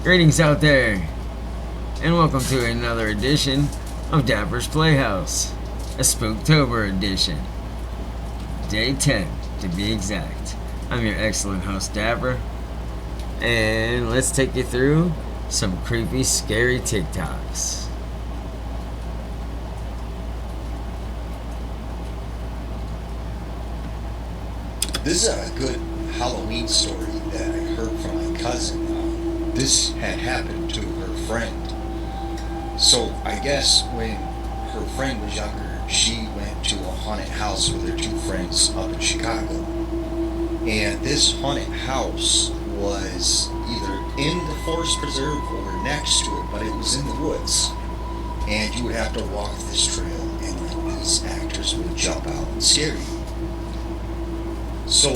Greetings out there, and welcome to another edition of Dapper's Playhouse, a Spooktober edition. Day 10, to be exact. I'm your excellent host, Dapper, and let's take you through some creepy, scary TikToks. This is a good Halloween story that I heard from my cousin. This had happened to her friend. So I guess when her friend was younger, she went to a haunted house with her two friends up in Chicago. And this haunted house was either in the forest preserve or next to it, but it was in the woods. And you would have to walk this trail, and these actors would jump out and scare you. So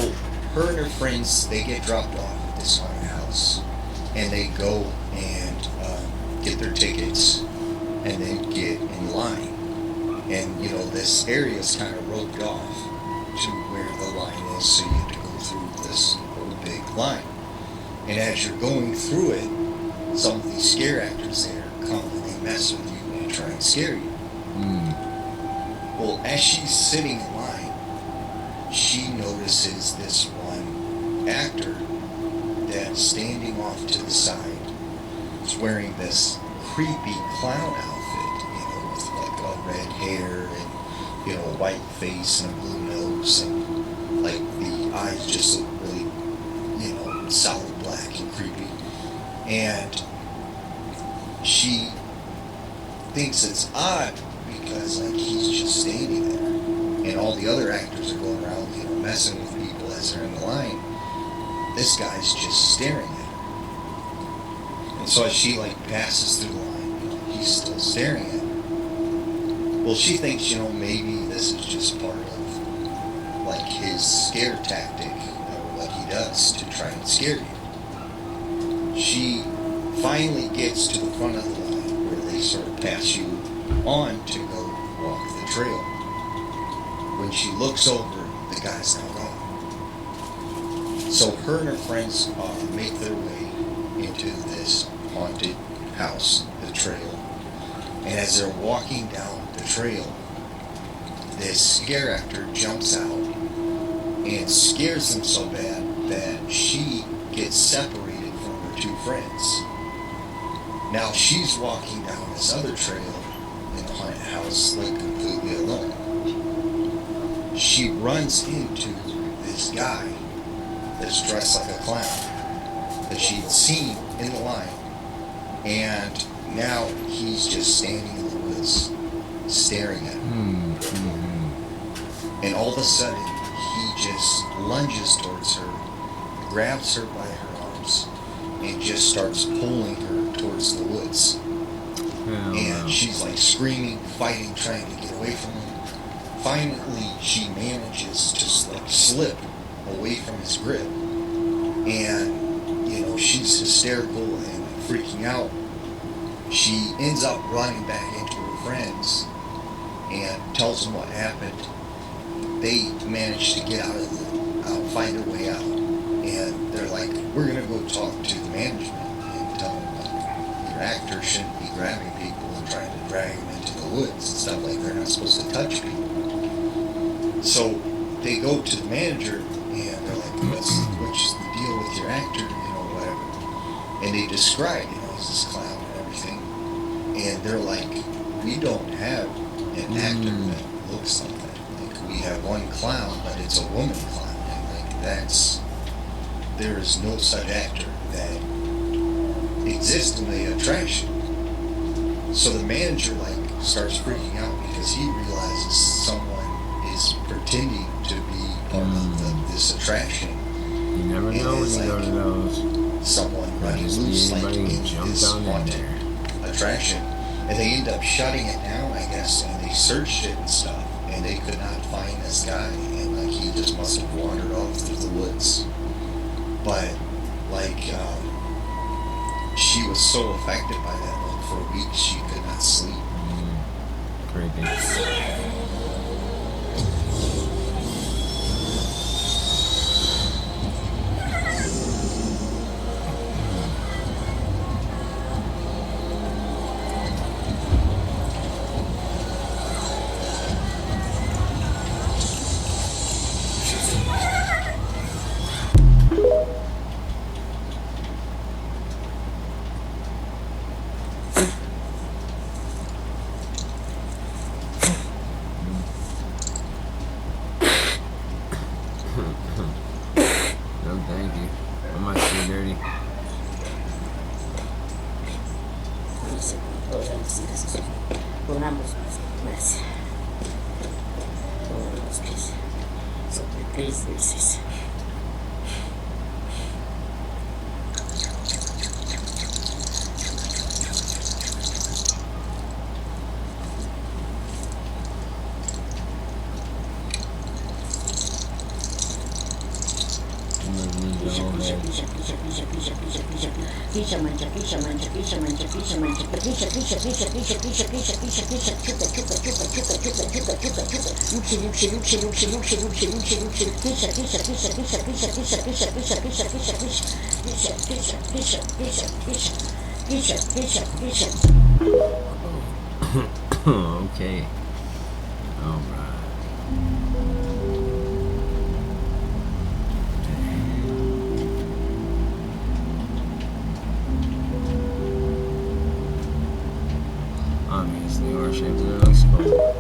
her and her friends, they get dropped off at this haunted house, and they go and get their tickets, and then get in line. And this area is kind of roped off to where the line is, so you have to go through this whole big line. And as you're going through it, some of these scare actors there come and they mess with you and try and scare you. Well, as she's sitting in line, she notices this one actor that's standing off to the side. He's wearing this creepy clown outfit, with like a red hair and, a white face and a blue nose, and like the eyes just look really, solid black and creepy. And she thinks it's odd because like he's just standing there. And all the other actors are going around, messing with people as they're in the line. This guy's just staring at her. And so as she passes through the line, he's still staring at her. Well, she thinks, maybe this is just part of his scare tactic, or what he does to try and scare you. She finally gets to the front of the line where they sort of pass you on to go walk the trail. When she looks over, the guy's now gone. So her and her friends make their way into this haunted house, the trail. And as they're walking down the trail, this scare actor jumps out and scares them so bad that she gets separated from her two friends. Now she's walking down this other trail in the haunted house completely alone. She runs into this guy that's dressed like a clown that she'd seen in the line, and now he's just standing in the woods staring at her. And all of a sudden he just lunges towards her, grabs her by her arms, and just starts pulling her towards the woods. And she's screaming, fighting, trying to get away from him. Finally, she manages to slip away from his grip, and she's hysterical and freaking out. She ends up running back into her friends and tells them what happened. They manage to get find their way out, and they're like, "We're gonna go talk to the management and tell them your actor shouldn't be grabbing people and trying to drag them into the woods and stuff they're not supposed to touch people." So they go to the manager and they're like, what's the deal with your actor, whatever. And they describe, he's this clown and everything. And they're like, we don't have an actor that looks like that. We have one clown, but it's a woman clown. And there is no such actor that exists in the attraction. So the manager starts freaking out because he realizes someone is pretending to be part of this attraction. You never know when you go to those. Someone running loose in this haunted attraction. And they end up shutting it down, I guess, and they searched it and stuff, and they could not find this guy, and he just must have wandered off through the woods. But she was so affected by that for a week she could not sleep. Creepy. cositas. Volamos más. Todos los pies. Sobre 3 veces. Okay. All right. Obviously, our shapes are looks cool.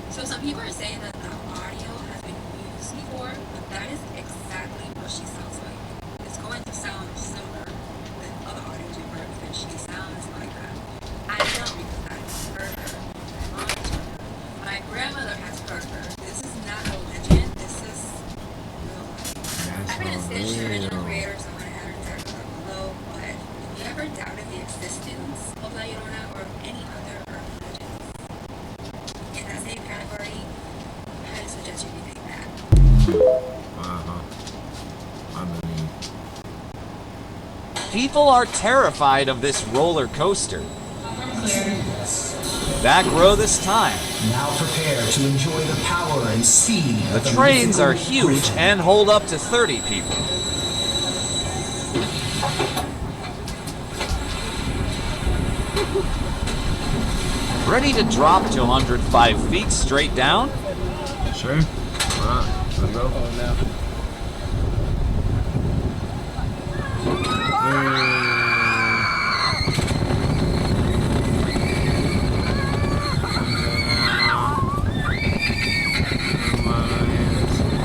So some people are saying that the audio has been used before, but that is exactly what she sounds like. It's going to sound similar than other audios we've heard because she sounds like that. I know because I've heard her. My mom told her. My grandmother has heard her. This is not a legend. This is real life. I'm going to stitch the original creators. I'm going to have her tag below. But if you ever doubted the existence of La Llorona or of any other urban legends in that same category, I highly suggest you rethink that. I believe. People are terrified of this roller coaster. Back row this time. Now prepare to enjoy the power and speed The of the trains are mythical huge Griffin. and hold up to 30 people. Ready to drop to 105 feet straight down? Sure. Alright, let's go.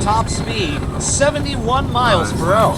Top speed 71 miles per hour.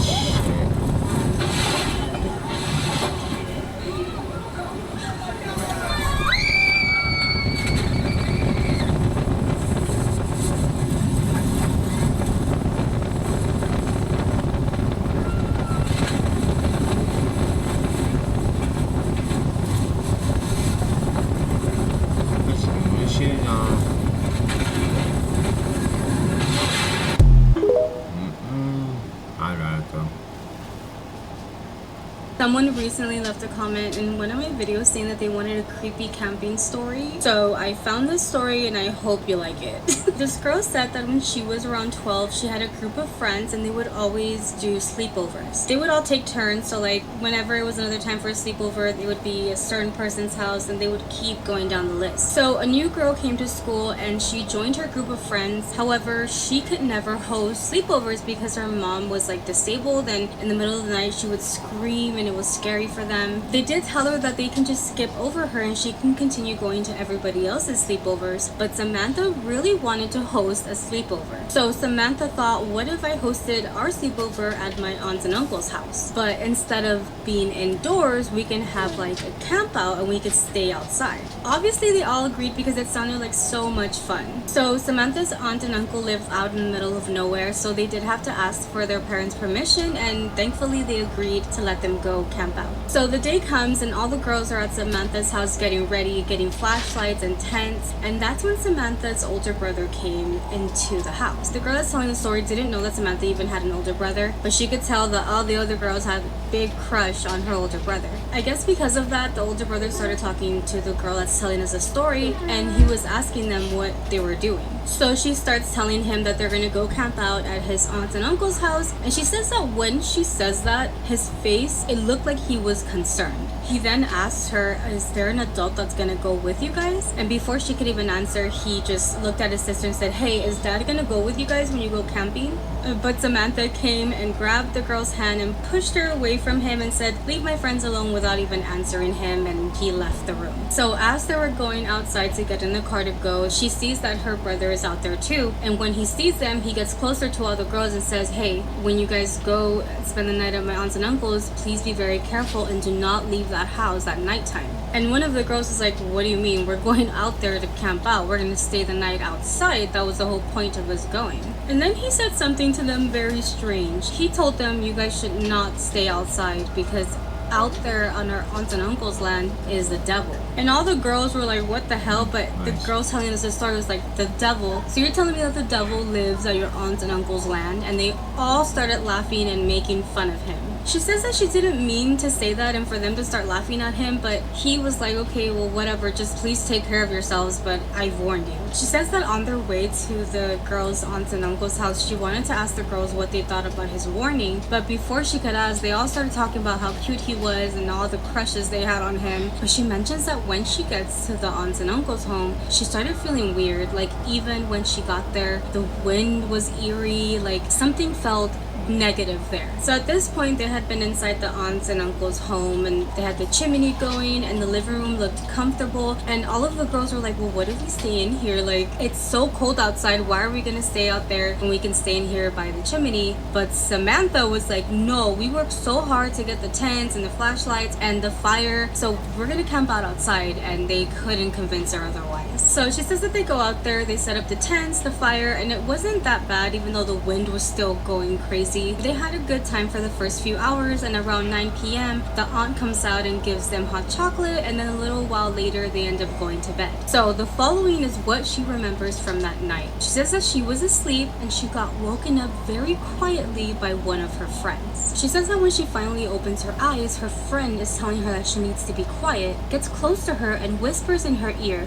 Someone recently left a comment in one of my videos saying that they wanted a creepy camping story. So I found this story and I hope you like it. This girl said that when she was around 12, she had a group of friends and they would always do sleepovers. They would all take turns, so like whenever it was another time for a sleepover, it would be a certain person's house and they would keep going down the list. So a new girl came to school and she joined her group of friends. However, she could never host sleepovers because her mom was like disabled and in the middle of the night she would scream and it was scary for them. They did tell her that they can just skip over her and she can continue going to everybody else's sleepovers, but Samantha really wanted to host a sleepover. So Samantha thought, what if I hosted our sleepover at my aunt's and uncle's house? But instead of being indoors, we can have like a camp out and we could stay outside. Obviously they all agreed because it sounded like so much fun. So Samantha's aunt and uncle lived out in the middle of nowhere, so they did have to ask for their parents' permission, and thankfully they agreed to let them go go camp out. So the day comes and all the girls are at Samantha's house getting ready, getting flashlights and tents, and that's when Samantha's older brother came into the house. The girl that's telling the story didn't know that Samantha even had an older brother, but she could tell that all the other girls had a big crush on her older brother. I guess because of that, the older brother started talking to the girl that's telling us the story, and he was asking them what they were doing. So she starts telling him that they're gonna go camp out at his aunt and uncle's house, and she says that when she says that, his face, it looked like he was concerned. He then asks her, is there an adult that's gonna go with you guys? And before she could even answer, he just looked at his sister and said, hey, is dad gonna go with you guys when you go camping? But Samantha came and grabbed the girl's hand and pushed her away from him and said, leave my friends alone, without even answering him, and he left the room. So as they were going outside to get in the car to go, she sees that her brother is out there too, and when he sees them, he gets closer to all the girls and says, hey, when you guys go spend the night at my aunts and uncles, please be very careful and do not leave that house at nighttime. And one of the girls is like, what do you mean? We're going out there to camp out. We're gonna stay the night outside. That was the whole point of us going. And then he said something to them very strange. He told them, you guys should not stay outside because out there on our aunts and uncles' land is the devil. And all the girls were like, what the hell? But the girls telling us the story was like, the devil? So you're telling me that the devil lives at your aunts and uncles' land? And they all started laughing and making fun of him. She says that she didn't mean to say that and for them to start laughing at him, but he was like, okay, well, whatever, just please take care of yourselves, but I've warned you. She says that on their way to the girls' aunts and uncles' house, she wanted to ask the girls what they thought about his warning, but before she could ask, they all started talking about how cute he was and all the crushes they had on him. But she mentions that when she gets to the aunts and uncles' home, she started feeling weird. Like, even when she got there, the wind was eerie, like something felt negative there. So at this point, they had been inside the aunts and uncles' home, and they had the chimney going, and the living room looked comfortable, and all of the girls were like, well, what if we stay in here? Like, it's so cold outside, why are we gonna stay out there when we can stay in here by the chimney? But Samantha was like, no, we worked so hard to get the tents and the flashlights and the fire, so we're gonna camp out outside, and they couldn't convince her otherwise. So she says that they go out there, they set up the tents, the fire, and it wasn't that bad even though the wind was still going crazy. They had a good time for the first few hours, and around 9 p.m. the aunt comes out and gives them hot chocolate, and then a little while later they end up going to bed. So the following is what she remembers from that night. She says that she was asleep and she got woken up very quietly by one of her friends. She says that when she finally opens her eyes, her friend is telling her that she needs to be quiet, gets close to her and whispers in her ear,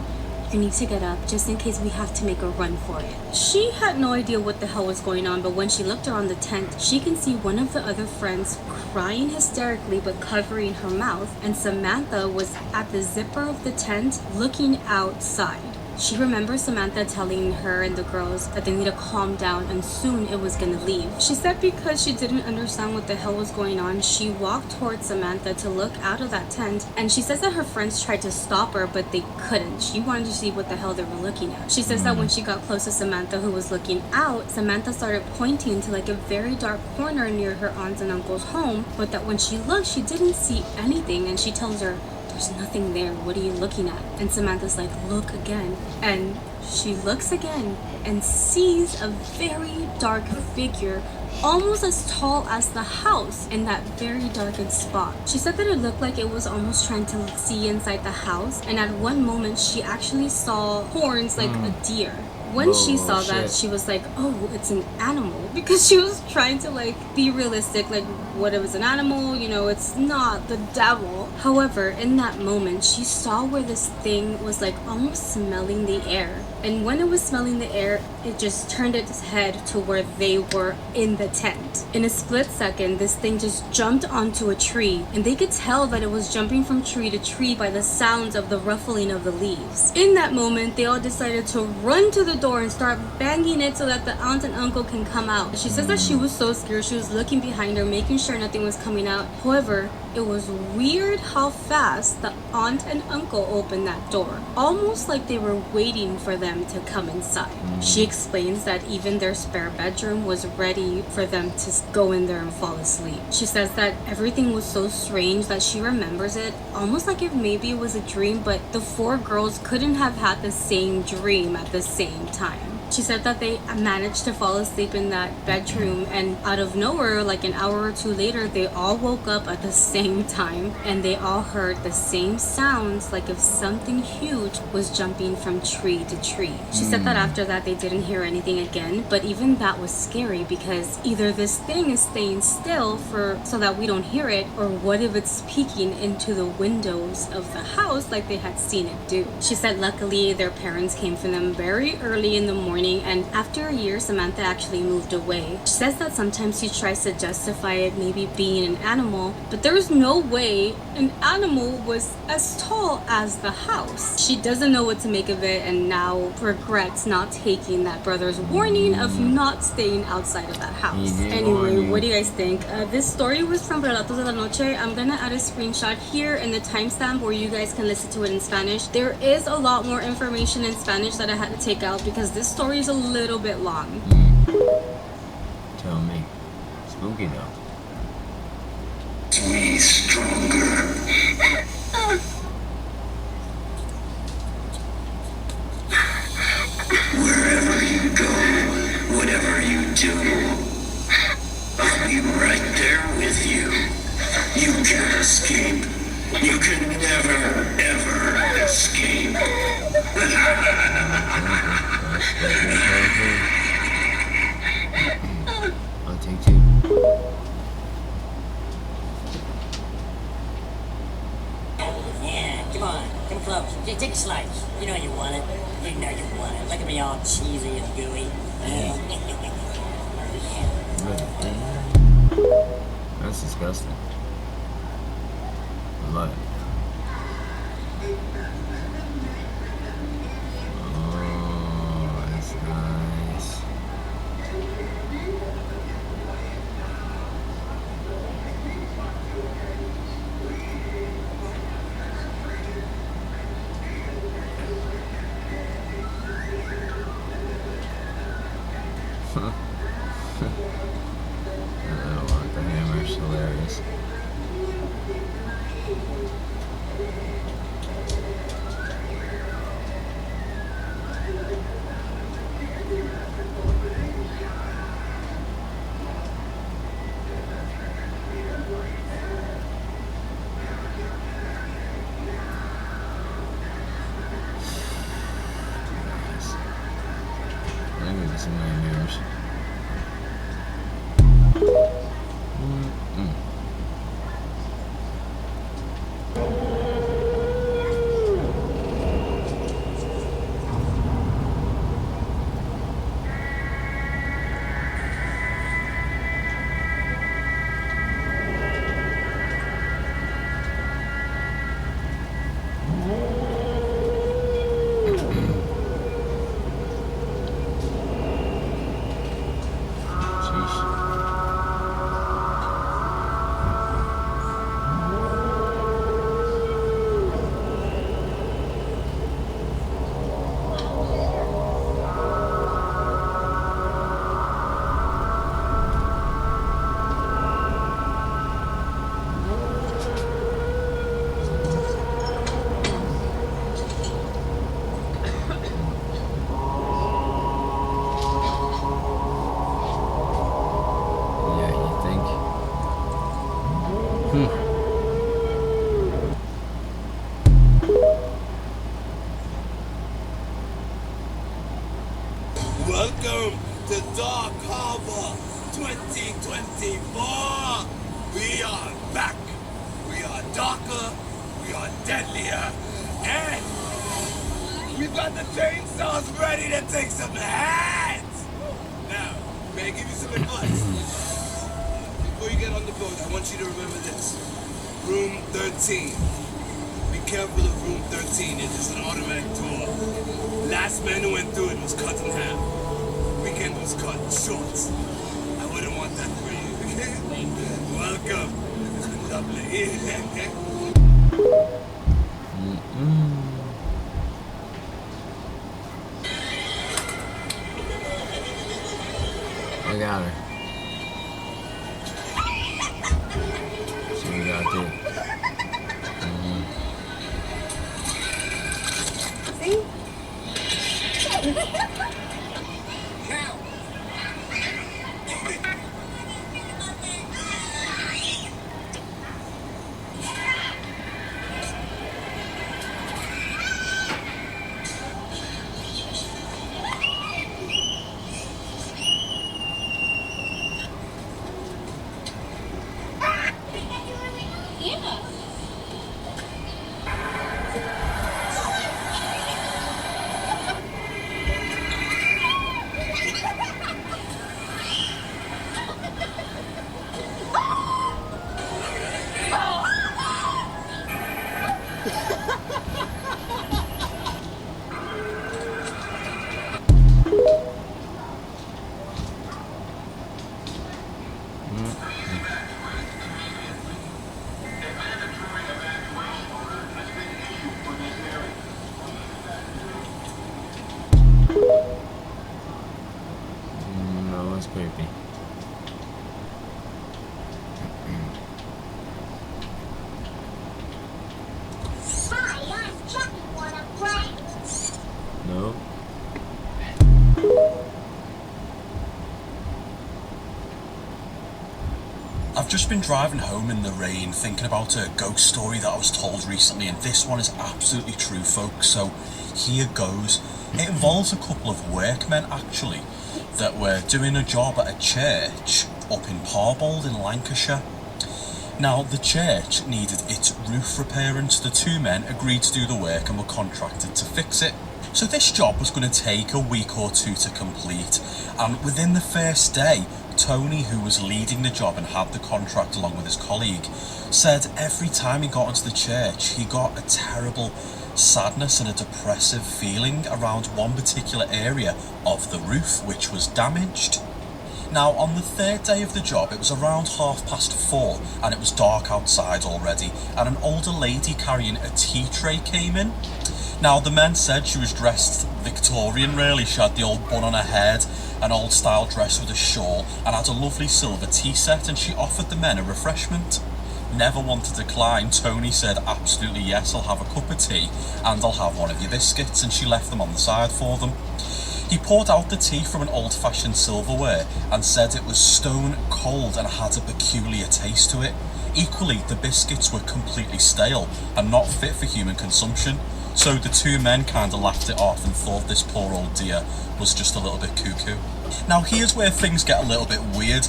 you need to get up just in case we have to make a run for it. She had no idea what the hell was going on, but when she looked around the tent, she can see one of the other friends crying hysterically but covering her mouth, and Samantha was at the zipper of the tent looking outside. She remembers Samantha telling her and the girls that they need to calm down and soon it was gonna leave. She said because she didn't understand what the hell was going on, she walked towards Samantha to look out of that tent, and she says that her friends tried to stop her but they couldn't. She wanted to see what the hell they were looking at. She says that when she got close to Samantha who was looking out, Samantha started pointing to like a very dark corner near her aunt's and uncle's home, but that when she looked she didn't see anything, and she tells her, there's nothing there, what are you looking at? And Samantha's like, look again. And she looks again and sees a very dark figure, almost as tall as the house, in that very darkened spot. She said that it looked like it was almost trying to see inside the house, and at one moment she actually saw horns like a deer. When she saw that, she was like, oh, it's an animal, because she was trying to like be realistic, like what if it's an animal, you know, it's not the devil. However, in that moment she saw where this thing was like almost smelling the air, and when it was smelling the air, it just turned its head to where they were in the tent. In a split second, this thing just jumped onto a tree, and they could tell that it was jumping from tree to tree by the sounds of the ruffling of the leaves. In that moment, they all decided to run to the door and start banging it so that the aunt and uncle can come out. She says that she was so scared, she was looking behind her, making sure nothing was coming out. However, it was weird how fast the aunt and uncle opened that door, almost like they were waiting for them to come inside. She explains that even their spare bedroom was ready for them to go in there and fall asleep. She says that everything was so strange that she remembers it almost like if maybe it was a dream, but the four girls couldn't have had the same dream at the same time. She said that they managed to fall asleep in that bedroom, and out of nowhere, like an hour or two later, they all woke up at the same time and they all heard the same sounds, like if something huge was jumping from tree to tree. She said that after that they didn't hear anything again, but even that was scary because either this thing is staying still so that we don't hear it, or what if it's peeking into the windows of the house like they had seen it do. She said luckily their parents came for them very early in the morning, and after a year Samantha actually moved away. She says that sometimes she tries to justify it maybe being an animal, but there's no way an animal was as tall as the house. She doesn't know what to make of it and now regrets not taking that brother's warning of not staying outside of that house. Anyway, what do you guys think? This story was from Relatos de la Noche. I'm gonna add a screenshot here and the timestamp where you guys can listen to it in Spanish. There is a lot more information in Spanish that I had to take out because this story is a little bit long. Tell me. Spooky though. Me stronger. Wherever you go, whatever you do, I'll be right there with you. You can't escape. You can never, ever escape. I'll take two. Yeah, come on. Come close. Take a slice. You know you want it. You know you want it. Look at me all cheesy and gooey. That's disgusting. I love it. Oh, that's nice. The hammer's hilarious. I think it's some nightmares. Welcome to Dark Harbor 2024. We are back. We are darker. We are deadlier. And we've got the chainsaws ready to take some heads. Now, may I give you some advice? Before you get on the boat, I want you to remember this. Room 13. Be careful of room 13. It is an automatic door. Last man who went through it was cut in half. Weekend was cut short. I wouldn't want that for you. Welcome. It's been lovely. I got her. So we got there. See? No. I've just been driving home in the rain thinking about a ghost story that I was told recently, and this one is absolutely true, folks, so here goes. It involves a couple of workmen, actually, that were doing a job at a church up in Parbold in Lancashire. Now, the church needed its roof repairing, so the two men agreed to do the work and were contracted to fix it. So this job was going to take a week or two to complete, and within the first day, Tony, who was leading the job and had the contract along with his colleague, said every time he got into the church, he got a terrible sadness and a depressive feeling around one particular area of the roof, which was damaged. Now, on the third day of the job, it was around 4:30, and it was dark outside already, and an older lady carrying a tea tray came in. Now, the men said she was dressed Victorian, really. She had the old bun on her head, an old style dress with a shawl, and had a lovely silver tea set, and she offered the men a refreshment. Never one to decline, Tony said, absolutely yes, I'll have a cup of tea, and I'll have one of your biscuits, and she left them on the side for them. He poured out the tea from an old-fashioned silverware, and said it was stone cold and had a peculiar taste to it. Equally, the biscuits were completely stale, and not fit for human consumption. So the two men kind of laughed it off and thought this poor old dear was just a little bit cuckoo. Now here's where things get a little bit weird.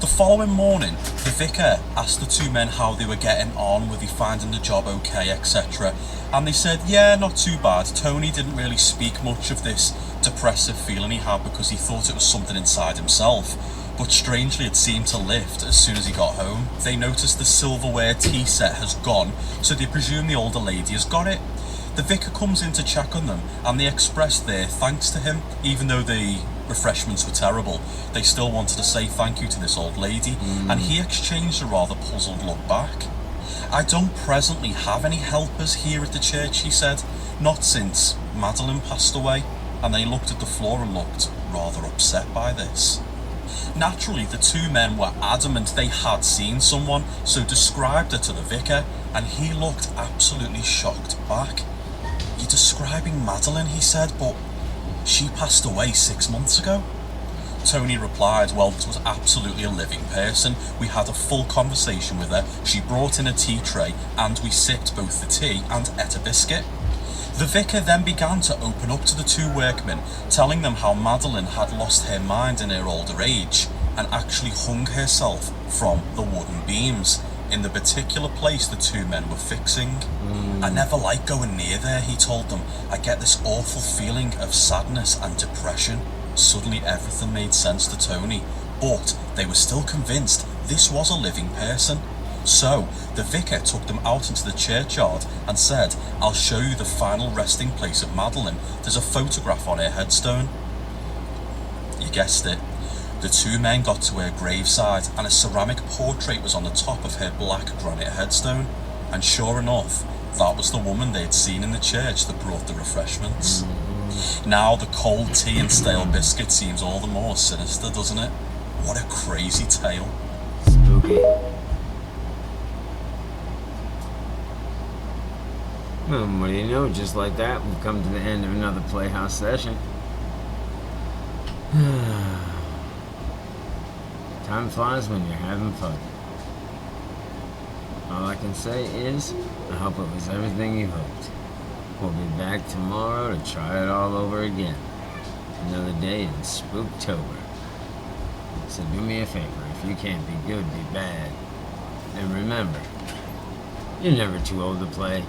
The following morning, the vicar asked the two men how they were getting on, were they finding the job okay, etc. And they said, yeah, not too bad. Tony didn't really speak much of this depressive feeling he had because he thought it was something inside himself. But strangely it seemed to lift as soon as he got home. They noticed the silverware tea set has gone, so they presume the older lady has got it. The vicar comes in to check on them, and they express their thanks to him. Even though the refreshments were terrible, they still wanted to say thank you to this old lady, and he exchanged a rather puzzled look back. I don't presently have any helpers here at the church, he said, not since Madeline passed away, and they looked at the floor and looked rather upset by this. Naturally, the two men were adamant they had seen someone, so described her to the vicar, and he looked absolutely shocked back. You're describing Madeline, he said, but she passed away 6 months ago. Tony replied, well, it was absolutely a living person. We had a full conversation with her. She brought in a tea tray, and we sipped both the tea and ate a biscuit. The vicar then began to open up to the two workmen, telling them how Madeline had lost her mind in her older age and actually hung herself from the wooden beams in the particular place the two men were fixing. I never like going near there, he told them. I get this awful feeling of sadness and depression. Suddenly everything made sense to Tony, but they were still convinced this was a living person. So the vicar took them out into the churchyard and said, I'll show you the final resting place of Madeline. There's a photograph on her headstone. You guessed it. The two men got to her graveside, and a ceramic portrait was on the top of her black granite headstone. And sure enough, that was the woman they had seen in the church that brought the refreshments. Now the cold tea and stale biscuit seems all the more sinister, doesn't it? What a crazy tale. Spooky. Well, what do you know, just like that, we've come to the end of another Playhouse session. Time flies when you're having fun. All I can say is, I hope it was everything you hoped. We'll be back tomorrow to try it all over again. Another day in Spooktober. So do me a favor, if you can't be good, be bad. And remember, you're never too old to play.